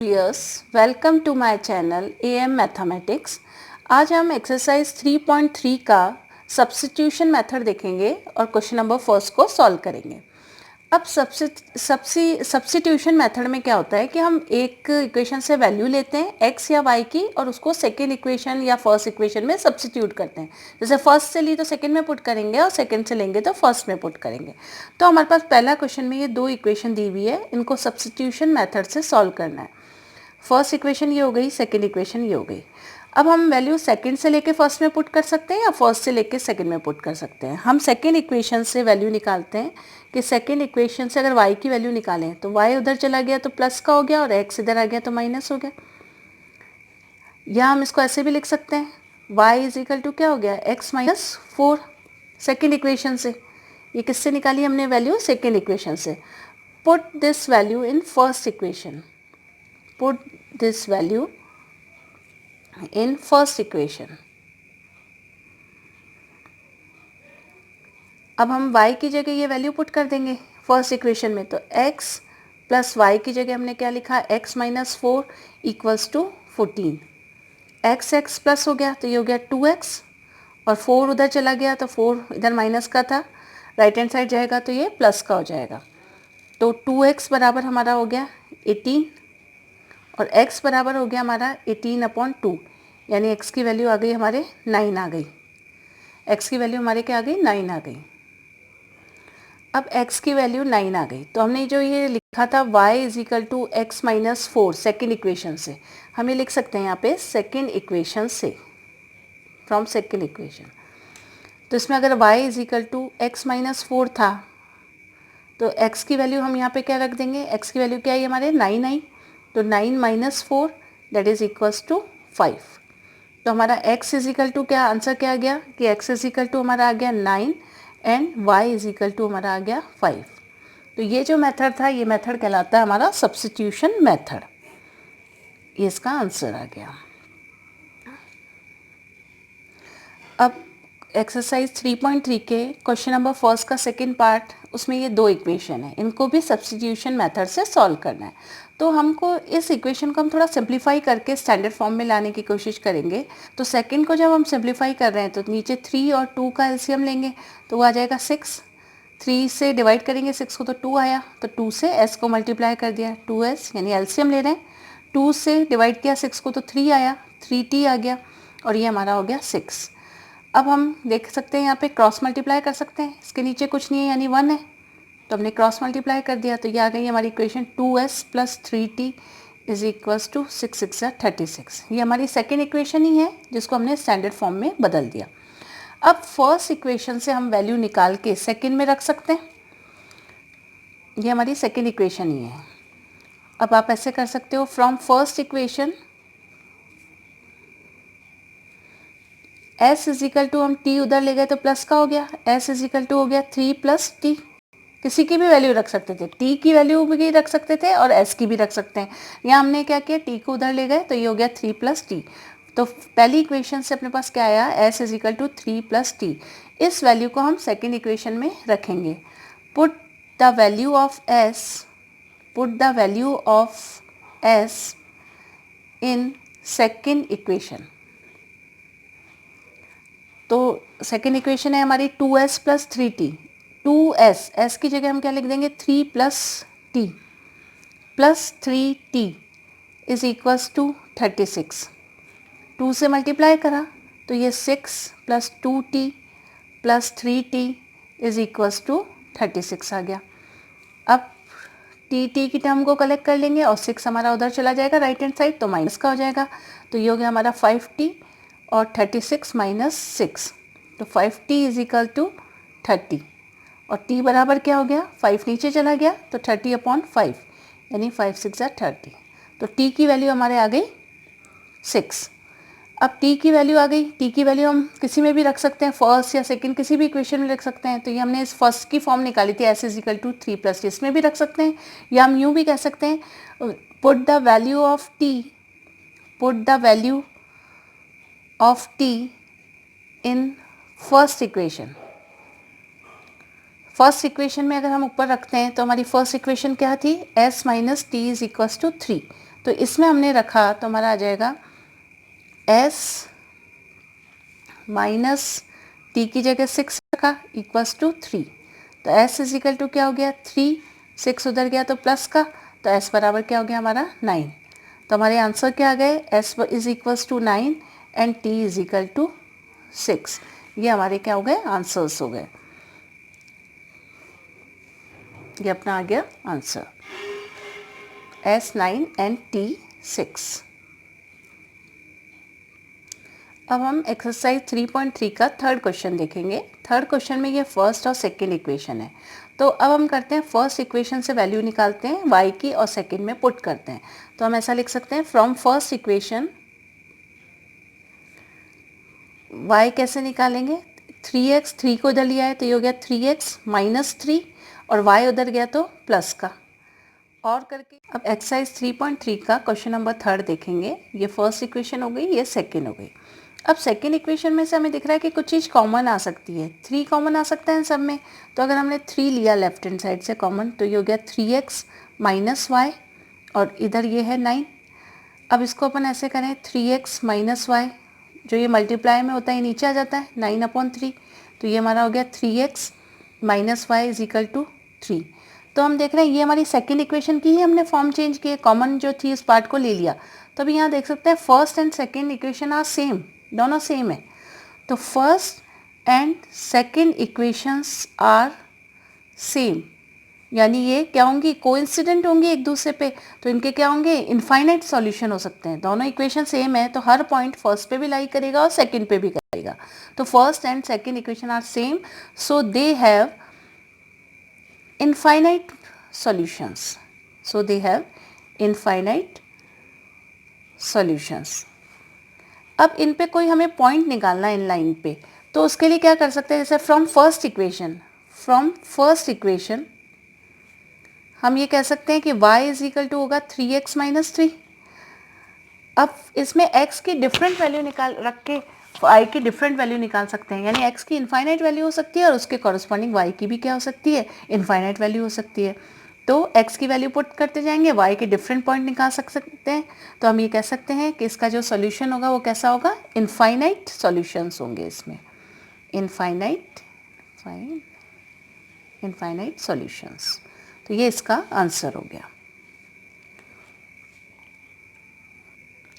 Dears, welcome to my channel AM mathematics. आज हम exercise 3.3 का सब्स्टिट्यूशन मेथड देखेंगे और क्वेश्चन नंबर फर्स्ट को सॉल्व करेंगे। अब सब्स्टिट्यूशन मेथड में क्या होता है कि हम एक इक्वेशन से वैल्यू लेते हैं x या y की और उसको सेकेंड इक्वेशन या फर्स्ट इक्वेशन में सब्स्टिट्यूट करते हैं। जैसे फर्स्ट से ली तो सेकेंड में पुट करेंगे और सेकेंड से लेंगे तो फर्स्ट में पुट करेंगे। तो हमारे पास पहला क्वेश्चन में ये दो इक्वेशन दी हुई है, इनको सब्स्टिट्यूशन मेथड से सॉल्व करना है। फर्स्ट इक्वेशन ये हो गई, सेकेंड इक्वेशन ये हो गई। अब हम वैल्यू सेकंड से लेके फर्स्ट में पुट कर सकते हैं या फर्स्ट से लेके सेकंड में पुट कर सकते हैं। हम सेकंड इक्वेशन से वैल्यू निकालते हैं कि सेकंड इक्वेशन से अगर y की वैल्यू निकालें तो y उधर चला गया तो प्लस का हो गया और x इधर आ गया तो माइनस हो गया। या हम इसको ऐसे भी लिख सकते हैं, y इज इक्वल टू क्या हो गया, x माइनस 4 सेकेंड इक्वेशन से। ये किससे निकाली हमने वैल्यू, सेकेंड इक्वेशन से। Put this value in first equation, put this value in first equation। अब हम y की जगह ये वैल्यू पुट कर देंगे फर्स्ट इक्वेशन में, तो x प्लस वाई की जगह हमने क्या लिखा, x minus 4 equals to 14। x plus हो गया तो ये हो गया 2x और 4 उधर चला गया तो 4 इधर माइनस का था, राइट हैंड साइड जाएगा तो ये प्लस का हो जाएगा। तो 2x बराबर हमारा हो गया 18 और x बराबर हो गया हमारा 18/2, यानी x की वैल्यू आ गई हमारे 9 आ गई। x की वैल्यू हमारे क्या आ गई, 9 आ गई। अब x की वैल्यू 9 आ गई तो हमने जो ये लिखा था y is equal to x minus 4 second equation से, हम ये लिख सकते हैं यहाँ पे सेकेंड इक्वेशन से, फ्रॉम सेकेंड इक्वेशन। तो इसमें अगर y is equal to x minus 4 था तो x की वैल्यू हम यहाँ पे क्या रख देंगे, x की वैल्यू क्या आई हमारे 9 आई, तो 9 minus 4 that is equals to 5। तो हमारा x इज इक्वल टू क्या, आंसर क्या आ गया कि x इज इक्वल टू हमारा आ गया 9 and y is equal to हमारा आ गया 5। तो ये जो मेथड था ये मेथड कहलाता है हमारा सब्स्टिट्यूशन मेथड। ये इसका आंसर आ गया। अब एक्सरसाइज 3.3 के क्वेश्चन नंबर फर्स्ट का सेकंड पार्ट, उसमें ये दो इक्वेशन है, इनको भी सब्स्टिट्यूशन मेथड से सॉल्व करना है। तो हमको इस इक्वेशन को हम थोड़ा सिंप्लीफाई करके स्टैंडर्ड फॉर्म में लाने की कोशिश करेंगे। तो सेकंड को जब हम सिंप्लीफाई कर रहे हैं तो नीचे 3 और 2 का एलसीएम लेंगे तो वो आ जाएगा 6। 3 से डिवाइड करेंगे 6 को तो 2 आया, तो 2 से s को मल्टीप्लाई कर दिया, 2s यानी एलसीएम ले रहे हैं। 2 से डिवाइड किया 6 को तो 3 आया, 3t आ गया और ये हमारा हो गया 6। अब हम देख सकते हैं यहाँ पे क्रॉस मल्टीप्लाई कर सकते हैं, इसके नीचे कुछ नहीं है यानी 1 है, तो हमने क्रॉस मल्टीप्लाई कर दिया तो ये आ गई हमारी equation 2s plus 3t is equals to 6 6 36। ये हमारी सेकेंड इक्वेशन ही है जिसको हमने स्टैंडर्ड फॉर्म में बदल दिया। अब फर्स्ट इक्वेशन से हम वैल्यू निकाल के सेकेंड में रख सकते हैं, ये हमारी सेकेंड इक्वेशन ही है। अब आप ऐसे कर सकते हो, from first equation s is equal to, हम t उधर ले गए तो प्लस का हो गया, s इज इक्वल टू हो गया 3 प्लस t। किसी की भी वैल्यू रख सकते थे, t की वैल्यू भी रख सकते थे और s की भी रख सकते हैं। यहाँ हमने क्या किया, t को उधर ले गए तो ये हो गया 3 प्लस टी। तो पहली इक्वेशन से अपने पास क्या आया, s is equal to 3 plus t. इस वैल्यू को हम सेकेंड इक्वेशन में रखेंगे। Put the value of s, put the value of s in second equation. तो सेकेंड इक्वेशन है हमारी 2s plus 3t। 2s, s की जगह हम क्या लिख देंगे, 3 plus t plus 3t is equals to 36। 2 से मल्टीप्लाई करा तो ये 6 plus 2t plus 3t is equals to 36 आ गया। अब t की टर्म को कलेक्ट कर लेंगे और 6 हमारा उधर चला जाएगा राइट हैंड साइड, तो माइनस का हो जाएगा। तो ये हो गया हमारा 5t और 36 माइनस 6, तो 5t इज इक्वल टू 30 और t बराबर क्या हो गया, 5 नीचे चला गया तो 30/5 यानी 5 6 30। तो t की वैल्यू हमारे आ गई 6। अब t की वैल्यू आ गई, t की वैल्यू हम किसी में भी रख सकते हैं, फर्स्ट या सेकंड किसी भी इक्वेशन में रख सकते हैं। तो ये हमने इस फर्स्ट की फॉर्म निकाली थी, s is equal to 3 plus t, इसमें भी रख सकते हैं। या हम यूँ भी कह सकते हैं, put the value of t, put the value of t in first equation. First equation में अगर हम ऊपर रखते हैं तो हमारी फर्स्ट इक्वेशन क्या थी, s minus t is equals to 3। तो इसमें हमने रखा तो हमारा आ जाएगा s माइनस टी की जगह 6 रखा इक्वल्स टू 3। तो s इज इक्वल टू क्या हो गया 3, 6 उधर गया तो प्लस का, तो s बराबर क्या हो गया हमारा 9। तो हमारे आंसर क्या आ गए, s is equals to 9 and t is equal to 6। ये हमारे क्या हो गए आंसर्स हो गए, ये अपना आ गया आंसर s 9 एंड t 6। अब हम एक्सरसाइज 3.3 का थर्ड क्वेश्चन देखेंगे। थर्ड क्वेश्चन में ये फर्स्ट और सेकंड इक्वेशन है। तो अब हम करते हैं फर्स्ट इक्वेशन से वैल्यू निकालते हैं y की और सेकंड में पुट करते हैं। तो हम ऐसा लिख सकते हैं फ्रॉम फर्स्ट इक्वेशन y कैसे निकालेंगे, 3x, 3 को इधर लिया है तो ये हो गया 3x माइनस 3 और y उधर गया तो प्लस का और करके। अब एक्सरसाइज 3.3 का क्वेश्चन नंबर थर्ड देखेंगे। ये फर्स्ट इक्वेशन हो गई, ये सेकेंड हो गई। अब सेकेंड इक्वेशन में से हमें दिख रहा है कि कुछ चीज़ कॉमन आ सकती है, 3 कॉमन आ सकता है इन सब में। तो अगर हमने 3 लिया लेफ्ट हैंड साइड से कॉमन तो ये हो गया 3x माइनस वाई और इधर ये है 9। अब इसको अपन ऐसे करें 3x माइनस वाई, जो ये मल्टीप्लाई में होता है ये नीचे आ जाता है 9/3। तो ये हमारा हो गया 3x minus y is equal to 3। तो हम देख रहे हैं ये हमारी सेकेंड इक्वेशन की ही हमने फॉर्म चेंज की है, कॉमन जो थी इस पार्ट को ले लिया। तो अभी यहाँ देख सकते हैं first and second equation are same, दोनों सेम है। तो first and second equations are same, यानी ये क्या होंगी, कोइंसिडेंट होंगी एक दूसरे पे। तो इनके क्या होंगे, इनफाइनाइट सॉल्यूशन हो सकते हैं। दोनों इक्वेशन सेम है तो हर पॉइंट फर्स्ट पे भी लाई करेगा और सेकंड पे भी करेगा। तो first and second equation are same, so they have infinite solutions, so they have infinite solutions. अब इन पे कोई हमें पॉइंट निकालना है इन लाइन पे, तो उसके लिए क्या कर सकते हैं, जैसे फ्रॉम फर्स्ट इक्वेशन हम ये कह सकते हैं कि y इज इक्वल टू होगा 3x माइनस 3। अब इसमें x की डिफरेंट वैल्यू निकाल रख के y की डिफरेंट वैल्यू निकाल सकते हैं, यानी x की इनफाइनाइट वैल्यू हो सकती है और उसके कॉरस्पॉन्डिंग y की भी क्या हो सकती है, इनफाइनाइट वैल्यू हो सकती है। तो x की वैल्यू पुट करते जाएंगे, y के डिफरेंट पॉइंट निकाल सकते हैं। तो हम ये कह सकते हैं कि इसका जो सोल्यूशन होगा वो कैसा होगा, इनफाइनाइट सॉल्यूशंस होंगे इसमें, इनफाइनाइट सॉल्यूशंस। तो ये इसका आंसर हो गया।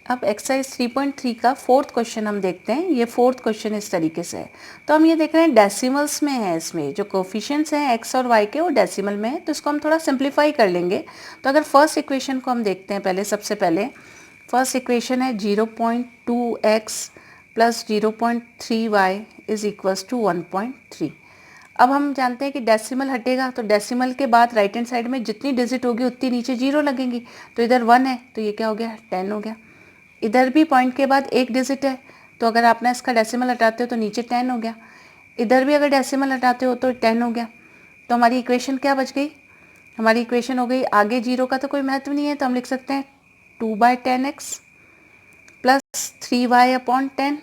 अब एक्सरसाइज 3.3 का फोर्थ क्वेश्चन हम देखते हैं। ये फोर्थ क्वेश्चन इस तरीके से है। तो हम ये देख रहे हैं डेसिमल्स में है, इसमें जो कोफिशिएंट्स हैं एक्स और वाई के वो डेसिमल में है। तो इसको हम थोड़ा सिंप्लीफाई कर लेंगे। तो अगर फर्स्ट इक्वेशन को हम देखते हैं पहले, सबसे पहले फर्स्ट इक्वेशन है 0.2x plus 0.3y is equals to 1.3। अब हम जानते हैं कि डेसिमल हटेगा तो डेसिमल के बाद राइट हैंड साइड में जितनी डिजिट होगी उतनी नीचे जीरो लगेंगी। तो इधर 1 है तो ये क्या हो गया, 10 हो गया। इधर भी पॉइंट के बाद एक डिजिट है तो अगर आपने इसका डेसिमल हटाते हो तो नीचे 10 हो गया। इधर भी अगर डेसिमल हटाते हो तो 10 हो गया। तो हमारी इक्वेशन क्या बच गई, हमारी इक्वेशन हो गई, आगे जीरो का तो कोई महत्व नहीं है तो हम लिख सकते हैं 2/10x प्लस 3y/10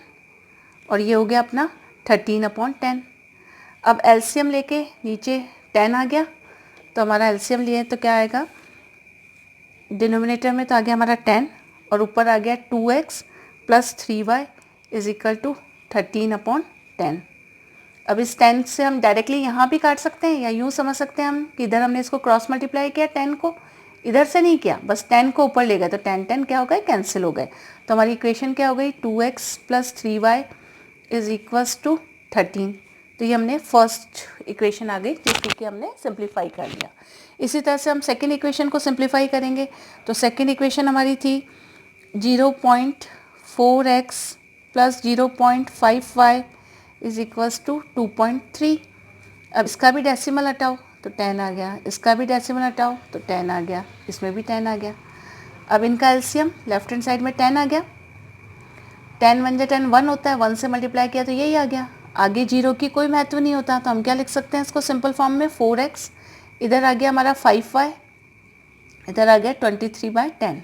और ये हो गया अपना 13/10। अब एलसीएम लेके नीचे 10 आ गया तो हमारा एलसीएम लिए तो क्या आएगा, डिनोमिनेटर में तो आ गया हमारा 10 और ऊपर आ गया 2x plus 3y is equal to 13/10। अब इस 10 से हम डायरेक्टली यहाँ भी काट सकते हैं या यूँ समझ सकते हैं हम कि इधर हमने इसको क्रॉस मल्टीप्लाई किया, 10 को इधर से नहीं किया, बस 10 को ऊपर ले गए तो 10 क्या हो गए, कैंसिल हो गए। तो हमारी इक्वेशन क्या हो गई, 2x plus 3y is equals to 13। तो ये हमने फर्स्ट इक्वेशन आ गई जिसको कि हमने सिंप्लीफाई कर लिया। इसी तरह से हम सेकेंड इक्वेशन को सिंप्लीफाई करेंगे। तो सेकेंड इक्वेशन हमारी थी 0.4x plus 0.5y is equals to 2.3। अब इसका भी डेसिमल हटाओ तो 10 आ गया, इसका भी डेसिमल हटाओ तो 10 आ गया, इसमें भी 10 आ गया। अब इनका एलसीएम लेफ्ट हैंड साइड में 10 आ गया, 10 1 जा 10 1 होता है, 1 से मल्टीप्लाई किया तो यही आ गया। आगे जीरो की कोई महत्व नहीं होता तो हम क्या लिख सकते हैं इसको सिंपल फॉर्म में, 4x इधर आ गया हमारा 5y इधर आ गया 23/10।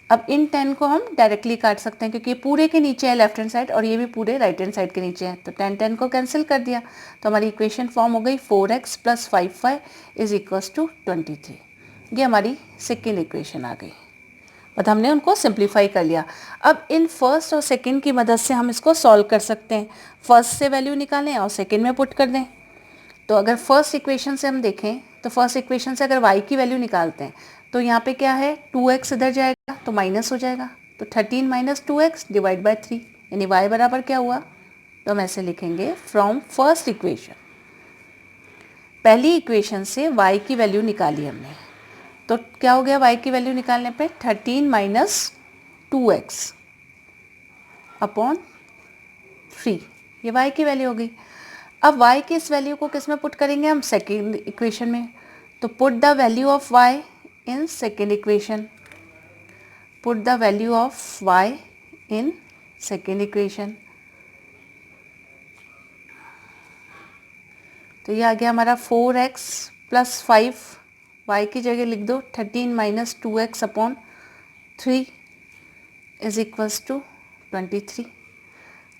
अब इन 10 को हम डायरेक्टली काट सकते हैं क्योंकि ये पूरे के नीचे है लेफ्ट हैंड साइड और ये भी पूरे राइट हैंड साइड के नीचे है। तो 10 को कैंसिल कर दिया तो हमारी इक्वेशन फॉर्म हो गई 4x plus 5y is equals to 23। ये हमारी सेकेंड इक्वेशन आ गई। और हमने उनको सिंप्लीफाई कर लिया। अब इन फर्स्ट और सेकंड की मदद से हम इसको सॉल्व कर सकते हैं। फर्स्ट से वैल्यू निकालें और सेकंड में पुट कर दें। तो अगर फर्स्ट इक्वेशन से हम देखें तो फर्स्ट इक्वेशन से अगर y की वैल्यू निकालते हैं तो यहाँ पे क्या है 2x इधर जाएगा तो माइनस हो जाएगा, तो 13 माइनस 2x डिवाइड बाई 3 यानी y बराबर क्या हुआ, तो हम ऐसे लिखेंगे फ्रॉम फर्स्ट इक्वेशन, पहली इक्वेशन से y की वैल्यू निकाली हमने, तो क्या हो गया y की वैल्यू निकालने पे 13 माइनस 2x अपॉन 3, ये y की वैल्यू हो गई। अब y की इस वैल्यू को किस में पुट करेंगे हम, सेकेंड इक्वेशन में, तो put the value of y in second equation, put the value of y in second equation, तो ये आ गया हमारा 4x प्लस 5, y की जगह लिख दो 13 minus 2x upon 3 is equals to 23।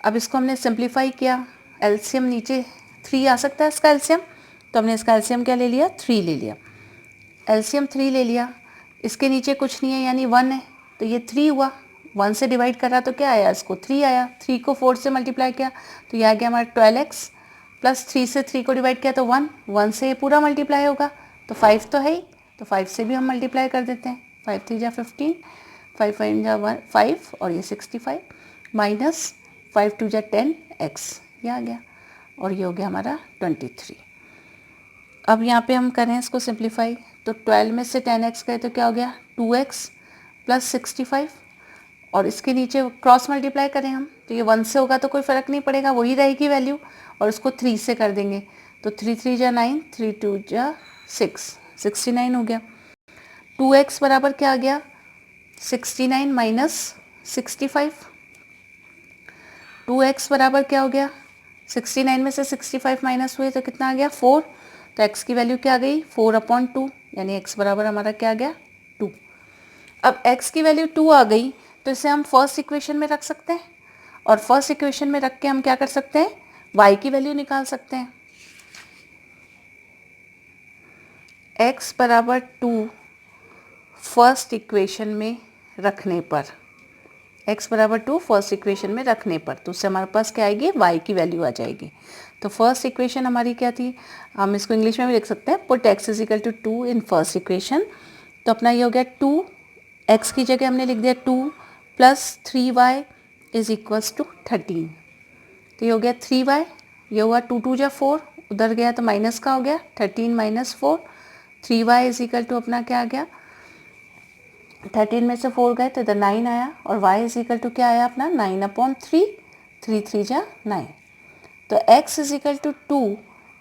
अब इसको हमने सिंप्लीफाई किया, एलसीएम नीचे 3 आ सकता है इसका एलसीएम, तो हमने इसका एलसीएम क्या ले लिया, 3 ले लिया, एलसीएम 3 ले लिया, इसके नीचे कुछ नहीं है यानी 1 है, तो ये 3 हुआ, 1 से डिवाइड करा तो क्या आया, इसको 3 आया, 3 को 4 से मल्टीप्लाई किया तो ये आ गया हमारा 12x प्लस 3 से 3 को डिवाइड किया तो 1, 1 से ये पूरा मल्टीप्लाई होगा, तो 5 तो है ही, तो 5 से भी हम मल्टीप्लाई कर देते हैं, 5 3 जा 15, 5 5 जा 5 और ये 65 माइनस 5 2 जा 10x, ये आ गया और ये हो गया हमारा 23। अब यहाँ पे हम करें इसको सिंप्लीफाई, तो 12 में से 10x गए तो क्या हो गया 2x प्लस 65, और इसके नीचे क्रॉस मल्टीप्लाई करें हम तो ये 1 से होगा तो कोई फ़र्क नहीं पड़ेगा, वही रहेगी वैल्यू, और उसको 3 से कर देंगे तो 3 3 जा 9, 3 2 जा 6, 69 हो गया। 2x बराबर क्या आ गया 69 माइनस 65, 2x बराबर क्या हो गया 69 में से 65 माइनस हुए तो कितना आ गया 4, तो x की वैल्यू क्या आ गई 4/2, यानी x बराबर हमारा क्या आ गया 2। अब x की वैल्यू 2 आ गई तो इसे हम फर्स्ट इक्वेशन में रख सकते हैं, और फर्स्ट इक्वेशन में रख के हम क्या कर सकते हैं, y की वैल्यू निकाल सकते हैं। x बराबर 2 फर्स्ट इक्वेशन में रखने पर, x बराबर 2 फर्स्ट इक्वेशन में रखने पर, तो उससे हमारे पास क्या आएगी y की वैल्यू आ जाएगी। तो फर्स्ट इक्वेशन हमारी क्या थी, हम इसको इंग्लिश में भी लिख सकते हैं, put x is equal to 2 in first equation, तो अपना ये हो गया 2, x की जगह हमने लिख दिया 2 plus 3y is equals to 13, तो ये हो गया 3y, ये हुआ 2 2 जा 4, उधर गया तो माइनस का हो गया 13 minus 4, 3y is equal to अपना क्या आ गया 13 में से 4 गए तो इधर 9 आया, और y इज इक्वल टू क्या आया अपना 9/3, 3 3 जा 9, तो x is equal to 2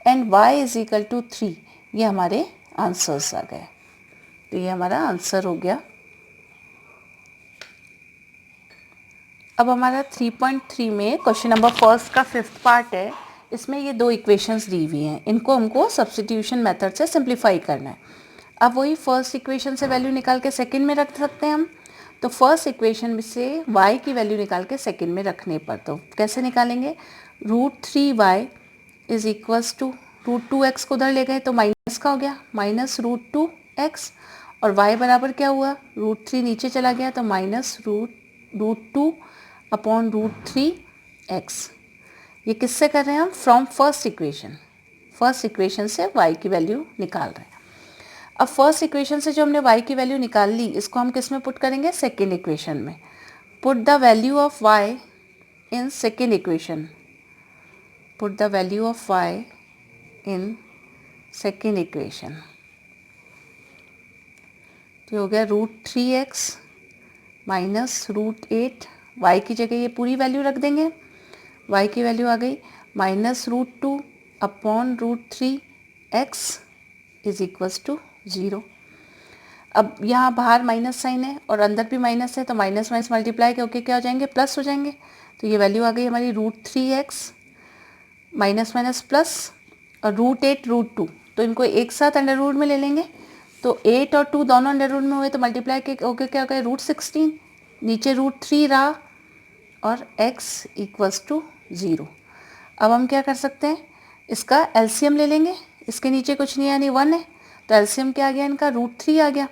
and y is equal to 3, ये हमारे आंसर्स आ गए, तो ये हमारा आंसर हो गया। अब हमारा 3.3 में क्वेश्चन नंबर फर्स्ट का 5th पार्ट है, इसमें ये 2 इक्वेशंस दी हुई हैं, इनको हमको सब्स्टिट्यूशन मेथड से सिंप्लीफाई करना है। अब वही फर्स्ट इक्वेशन से वैल्यू निकाल के सेकंड में रख सकते हैं हम, तो फर्स्ट इक्वेशन में से y की वैल्यू निकाल के सेकंड में रखने पर तो कैसे निकालेंगे, √3y is equals to √2x को उधर ले गए तो माइनस का हो गया माइनस √2x, और y बराबर क्या हुआ √3 नीचे चला गया तो माइनस √2 अपॉन √3x, ये किससे कर रहे हैं हम, फ्रॉम फर्स्ट इक्वेशन से y की वैल्यू निकाल रहे हैं। अब फर्स्ट इक्वेशन से जो हमने y की वैल्यू निकाल ली, इसको हम किस में पुट करेंगे, सेकेंड इक्वेशन में, put the value of y in second equation, put the value of y in second equation, तो हो गया √3x माइनस √8, y की जगह ये पूरी वैल्यू रख देंगे, y की वैल्यू आ गई minus √2 upon √3x is equals to 0। अब यहाँ बाहर माइनस साइन है और अंदर भी माइनस है, तो माइनस माइनस मल्टीप्लाई करके क्या हो जाएंगे, प्लस हो जाएंगे, तो ये वैल्यू आ गई हमारी √3x माइनस माइनस प्लस, और √8 √2, तो इनको एक साथ अंडर रूट में ले लेंगे, तो 8 और 2 दोनों अंडर रूट में हुए तो मल्टीप्लाई के होकर क्या हो गया √16, नीचे √3 रहा और x इक्वल्स टू 0। अब हम क्या कर सकते हैं, इसका एलसीएम ले लेंगे, इसके नीचे कुछ नहीं यानी 1 है, तो एलसीएम क्या आ गया इनका √3 आ गया,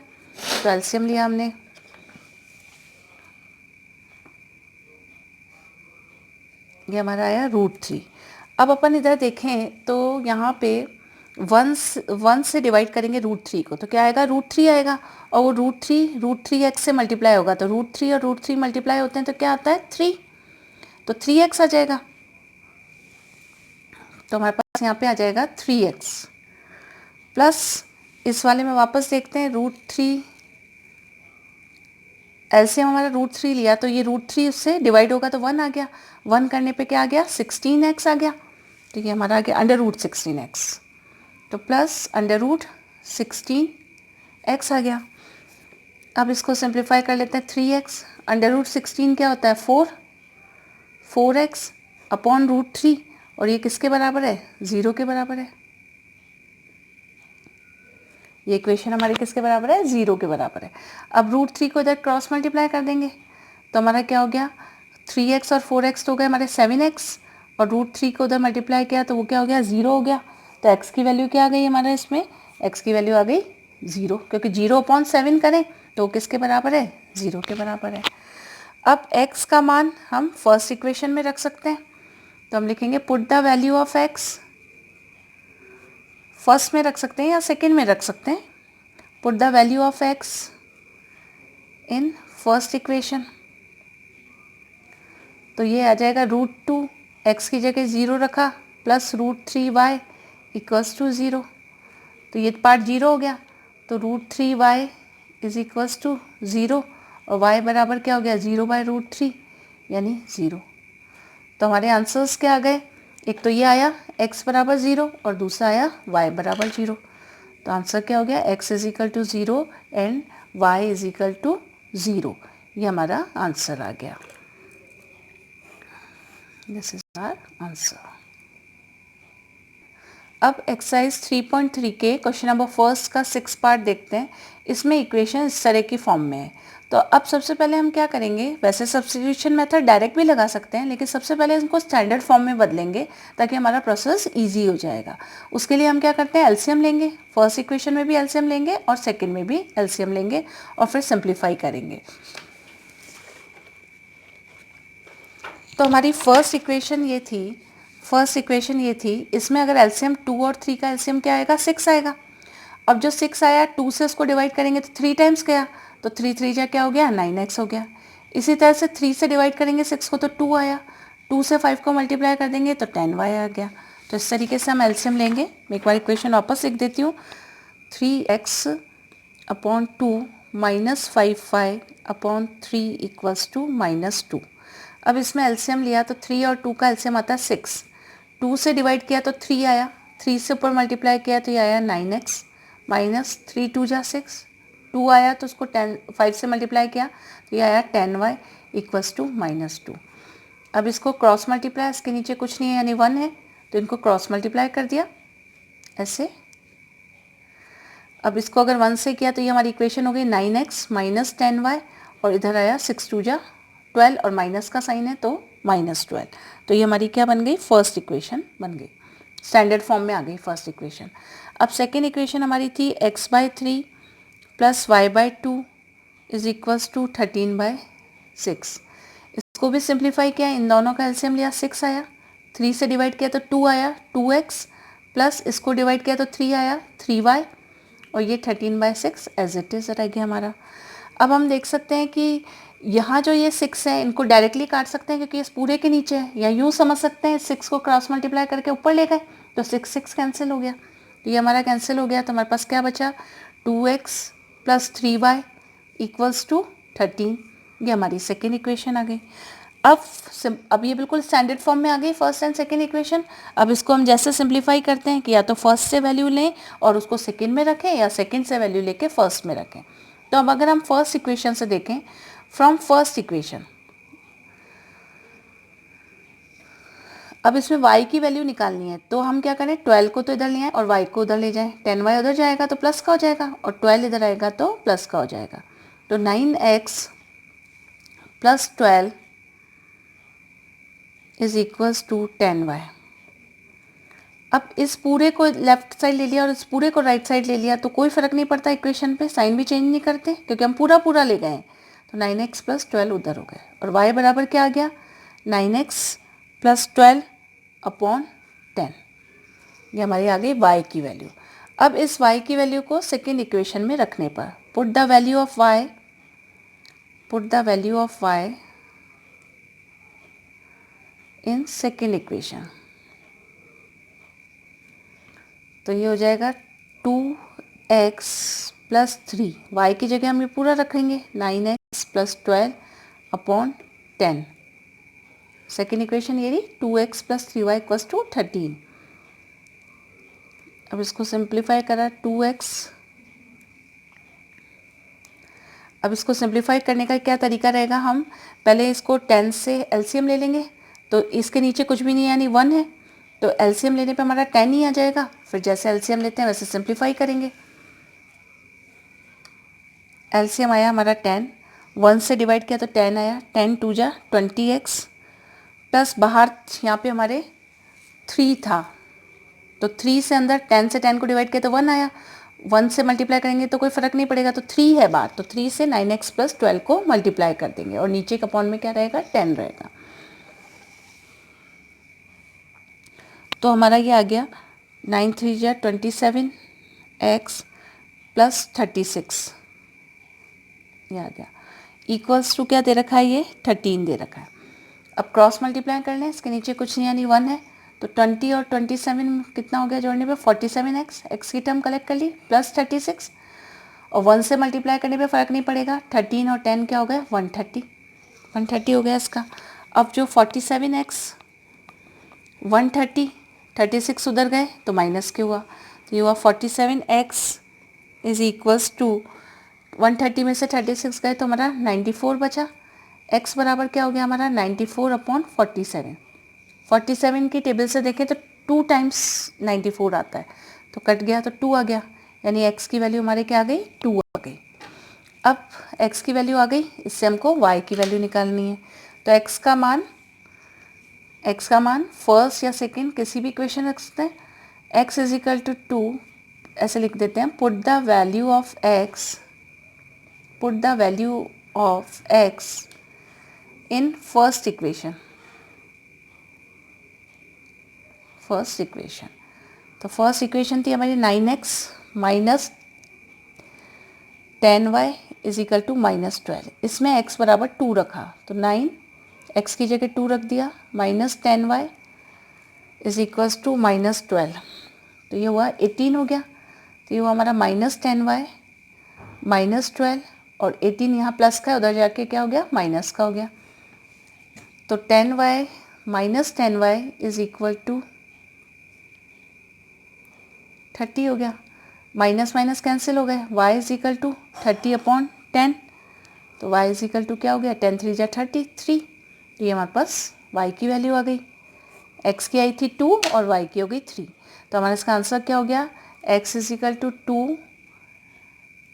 तो एलसीएम लिया हमने, ये हमारा आया √3। अब अपन इधर देखें तो यहाँ पे 1 से डिवाइड करेंगे √3 को, तो क्या आएगा, √3 आएगा, और वो √3 x से मल्टीप्लाई होगा, तो √3 और √3 मल्टीप्लाई होते हैं तो क्या आता है 3, तो 3x आ जाएगा। तो हमारे पास यहाँ पे आ जाएगा 3x प्लस इस वाले में वापस देखते हैं √3, एलसीएम हमारा √3 लिया तो ये √3 उससे डिवाइड होगा तो 1 आ गया, 1 करने पे क्या आ गया 16x आ गया, तो ये हमारा आ गया √16x, तो प्लस √16x आ गया। अब इसको सिंप्लीफाई कर लेते हैं 3x, √16 क्या होता है 4x अपॉन √3, और ये किसके बराबर है 0 के बराबर है, ये इक्वेशन हमारी किसके बराबर है 0 के बराबर है। अब √3 को इधर क्रॉस मल्टीप्लाई कर देंगे तो हमारा क्या हो गया 3x और 4x तो हो गए हमारे 7x, और √3 को उधर मल्टीप्लाई किया तो वो क्या हो गया 0 हो गया, तो x की वैल्यू क्या आ गई हमारे इसमें, x की वैल्यू आ गई 0, क्योंकि 0/7 करें तो किसके बराबर है 0 के बराबर है। अब x का मान हम फर्स्ट इक्वेशन में रख सकते हैं, तो हम लिखेंगे put the value of x, first में रख सकते हैं या सेकेंड में रख सकते हैं, put the value of x in first equation, तो ये आ जाएगा √2, x की जगह 0 रखा, प्लस √3y इक्वल्स टू 0, तो ये पार्ट 0 हो गया, तो √3y इज इक्वल्स टू 0, और y बराबर क्या हो गया 0/√3 यानी 0। तो हमारे आंसर्स क्या आ गए, एक तो ये आया x बराबर 0 और दूसरा आया y बराबर 0, तो आंसर क्या हो गया x is equal to 0 and y is equal to 0, ये हमारा आंसर आ गया। This is our answer. अब एक्सरसाइज 3.3 के क्वेश्चन नंबर फर्स्ट का 6 पार्ट देखते हैं। इसमें इक्वेशन इस तरह की फॉर्म में है, तो अब सबसे पहले हम क्या करेंगे, वैसे सब्स्टिट्यूशन मेथड डायरेक्ट भी लगा सकते हैं, लेकिन सबसे पहले इनको स्टैंडर्ड फॉर्म में बदलेंगे ताकि हमारा प्रोसेस इजी हो जाएगा। उसके लिए हम क्या करते हैं, एलसीएम लेंगे, फर्स्ट इक्वेशन में भी एलसीएम लेंगे और सेकेंड में भी एलसीएम लेंगे और फिर सिंप्लीफाई करेंगे। तो हमारी फर्स्ट इक्वेशन ये थी, इसमें अगर एलसीएम 2 और 3 का एलसीएम क्या आएगा 6 आएगा। अब जो 6 आया 2 से उसको डिवाइड करेंगे तो 3 टाइम्स गया, तो 3 जा क्या हो गया 9x हो गया। इसी तरह से 3 से डिवाइड करेंगे 6 को तो 2 आया, 2 से 5 को मल्टीप्लाई कर देंगे तो 10y आ गया। तो इस तरीके से हम एलसीएम लेंगे। मैं एक बार इक्वेशन वापस लिख देती हूँ, 3x upon 2 minus 5y upon 3 equals to -2। अब इसमें एलसीएम लिया तो 3 और 2 का एलसीएम आता है 6, 2 से डिवाइड किया तो 3 आया, 3 से ऊपर मल्टीप्लाई किया तो ये आया 9x माइनस 3 2 जा 6, 2 आया तो उसको 5 से मल्टीप्लाई किया तो ये आया 10y इक्वल्स टू -2। अब इसको क्रॉस मल्टीप्लाई, इसके नीचे कुछ नहीं है यानी 1 है, तो इनको क्रॉस मल्टीप्लाई कर दिया ऐसे। अब इसको अगर 1 से किया तो ये हमारी इक्वेशन हो गई 9x माइनस 10y, और इधर आया 6 2 जा 12 और माइनस का साइन है तो -12। तो ये हमारी क्या बन गई, फर्स्ट इक्वेशन बन गई, स्टैंडर्ड फॉर्म में आ गई फर्स्ट इक्वेशन। अब सेकेंड इक्वेशन हमारी थी x/3 plus y/2 is equals to 13/6। इसको भी सिंप्लीफाई किया, इन दोनों का एलसीएम लिया 6 आया, 3 से डिवाइड किया तो 2 आया 2x, प्लस इसको डिवाइड किया तो 3 आया 3y, और ये 13/6 एज इट इज़ रह गया हमारा। अब हम देख सकते हैं कि यहाँ जो ये 6 है इनको डायरेक्टली काट सकते हैं क्योंकि इस पूरे के नीचे है, या यूँ समझ सकते हैं 6 को क्रॉस मल्टीप्लाई करके ऊपर ले गए तो 6 कैंसिल हो गया, तो ये हमारा कैंसिल हो गया। तो हमारे पास क्या बचा 2x plus 3y equals to 13, ये हमारी सेकेंड इक्वेशन आ गई। अब ये बिल्कुल स्टैंडर्ड फॉर्म में आ गई फर्स्ट एंड सेकेंड इक्वेशन। अब इसको हम जैसे सिंप्लीफाई करते हैं कि या तो फर्स्ट से वैल्यू लें और उसको सेकेंड में रखें, या सेकेंड से वैल्यू लेके फर्स्ट में रखें। तो अब अगर हम फर्स्ट इक्वेशन से देखें, फ्रॉम फर्स्ट इक्वेशन, अब इसमें y की वैल्यू निकालनी है तो हम क्या करें, 12 को तो इधर ले आए और y को उधर ले जाएं, 10y उधर जाएगा तो प्लस का हो जाएगा और 12 इधर आएगा तो प्लस का हो जाएगा, तो 9x plus 12 is equals to 10y। अब इस पूरे को लेफ्ट साइड ले लिया और इस पूरे को राइट साइड ले लिया तो कोई फ़र्क नहीं पड़ता, इक्वेशन पे साइन भी चेंज नहीं करते क्योंकि हम पूरा ले गए, तो 9x प्लस 12 उधर हो गए, और y बराबर क्या आ गया 9x प्लस 12 अपॉन 10, ये हमारी आ गई y की वैल्यू। अब इस y की वैल्यू को सेकेंड इक्वेशन में रखने पर put the value of y in second equation, तो ये हो जाएगा 2x प्लस 3, y की जगह हम ये पूरा रखेंगे 9x plus 12 upon 10। Second equation ये रही 2x plus 3y equals to 13। अब इसको सिंप्लीफाई करा 2x। अब इसको सिंप्लीफाई करने का क्या तरीका रहेगा, हम पहले इसको 10 से एलसीएम ले लेंगे, तो इसके नीचे कुछ भी नहीं है यानी 1 है, तो एलसीएम लेने पे हमारा 10 ही आ जाएगा। फिर जैसे एलसीएम लेते हैं वैसे सिंप्लीफाई करेंगे। एलसीएम आया हमारा 10, 1 से डिवाइड किया तो 10 आया, 10 2 जा 20x प्लस बाहर यहाँ पे हमारे 3 था, तो 3 से अंदर 10 से 10 को डिवाइड किया तो 1 आया, 1 से मल्टीप्लाई करेंगे तो कोई फ़र्क नहीं पड़ेगा, तो 3 है बाहर, तो 3 से 9x प्लस 12 को मल्टीप्लाई कर देंगे और नीचे का अपॉन में क्या रहेगा 10 रहेगा। तो हमारा ये आ गया 9 3 जा 27x प्लस 36, ये आ गया इक्वल्स टू क्या दे रखा है, ये 13 दे रखा है। अब क्रॉस मल्टीप्लाई कर लें, इसके नीचे कुछ नहीं यानी 1 है, तो 20 और 27 कितना हो गया जोड़ने पे 47x, x की टर्म कलेक्ट कर ली प्लस 36, और 1 से मल्टीप्लाई करने पे फ़र्क नहीं पड़ेगा, 13 और 10 क्या हो गया 130 हो गया इसका। अब जो 47x 130 36 उधर गए तो माइनस के हुआ, तो ये हुआ 47x इज इक्वल्स टू 130 में से 36 गए तो हमारा 94 बचा। x बराबर क्या हो गया हमारा 94 अपॉन 47 की टेबल से देखें तो 2 टाइम्स 94 आता है, तो कट गया तो 2 आ गया, यानी x की वैल्यू हमारे क्या आ गई 2 आ गई। अब x की वैल्यू आ गई, इससे हमको y की वैल्यू निकालनी है, तो x का मान फर्स्ट या सेकंड किसी भी इक्वेशन रख सकते हैं। x इज इक्वल टू 2 ऐसे लिख देते हैं, put the value of x in first equation. तो फर्स्ट इक्वेशन थी हमारी 9x minus 10y is equal to minus 12, इसमें x बराबर 2 रखा, तो 9 x की जगह 2 रख दिया, minus 10y is equals to minus 12, तो ये हुआ 18 हो गया, तो ये हुआ हमारा माइनस 10y माइनस 12, और 18 यहाँ प्लस का है, उधर जाके क्या हो गया माइनस का हो गया, तो 10y minus 10y is equal to 30 हो गया, माइनस माइनस कैंसिल हो गए, y is equal to 30 upon 10, तो y इज इक्वल टू क्या हो गया 10 3 जा 33, तो ये हमारे पास y की वैल्यू आ गई। x की आई थी 2 और y की हो गई 3, तो हमारा इसका आंसर क्या हो गया x is equal to 2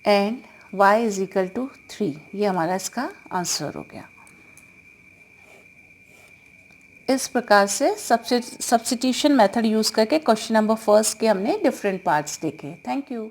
and y is equal to 3, ये हमारा इसका आंसर हो गया। इस प्रकार से सब्स्टिट्यूशन मेथड यूज़ करके क्वेश्चन नंबर फर्स्ट के हमने डिफरेंट पार्ट्स देखे। Thank you.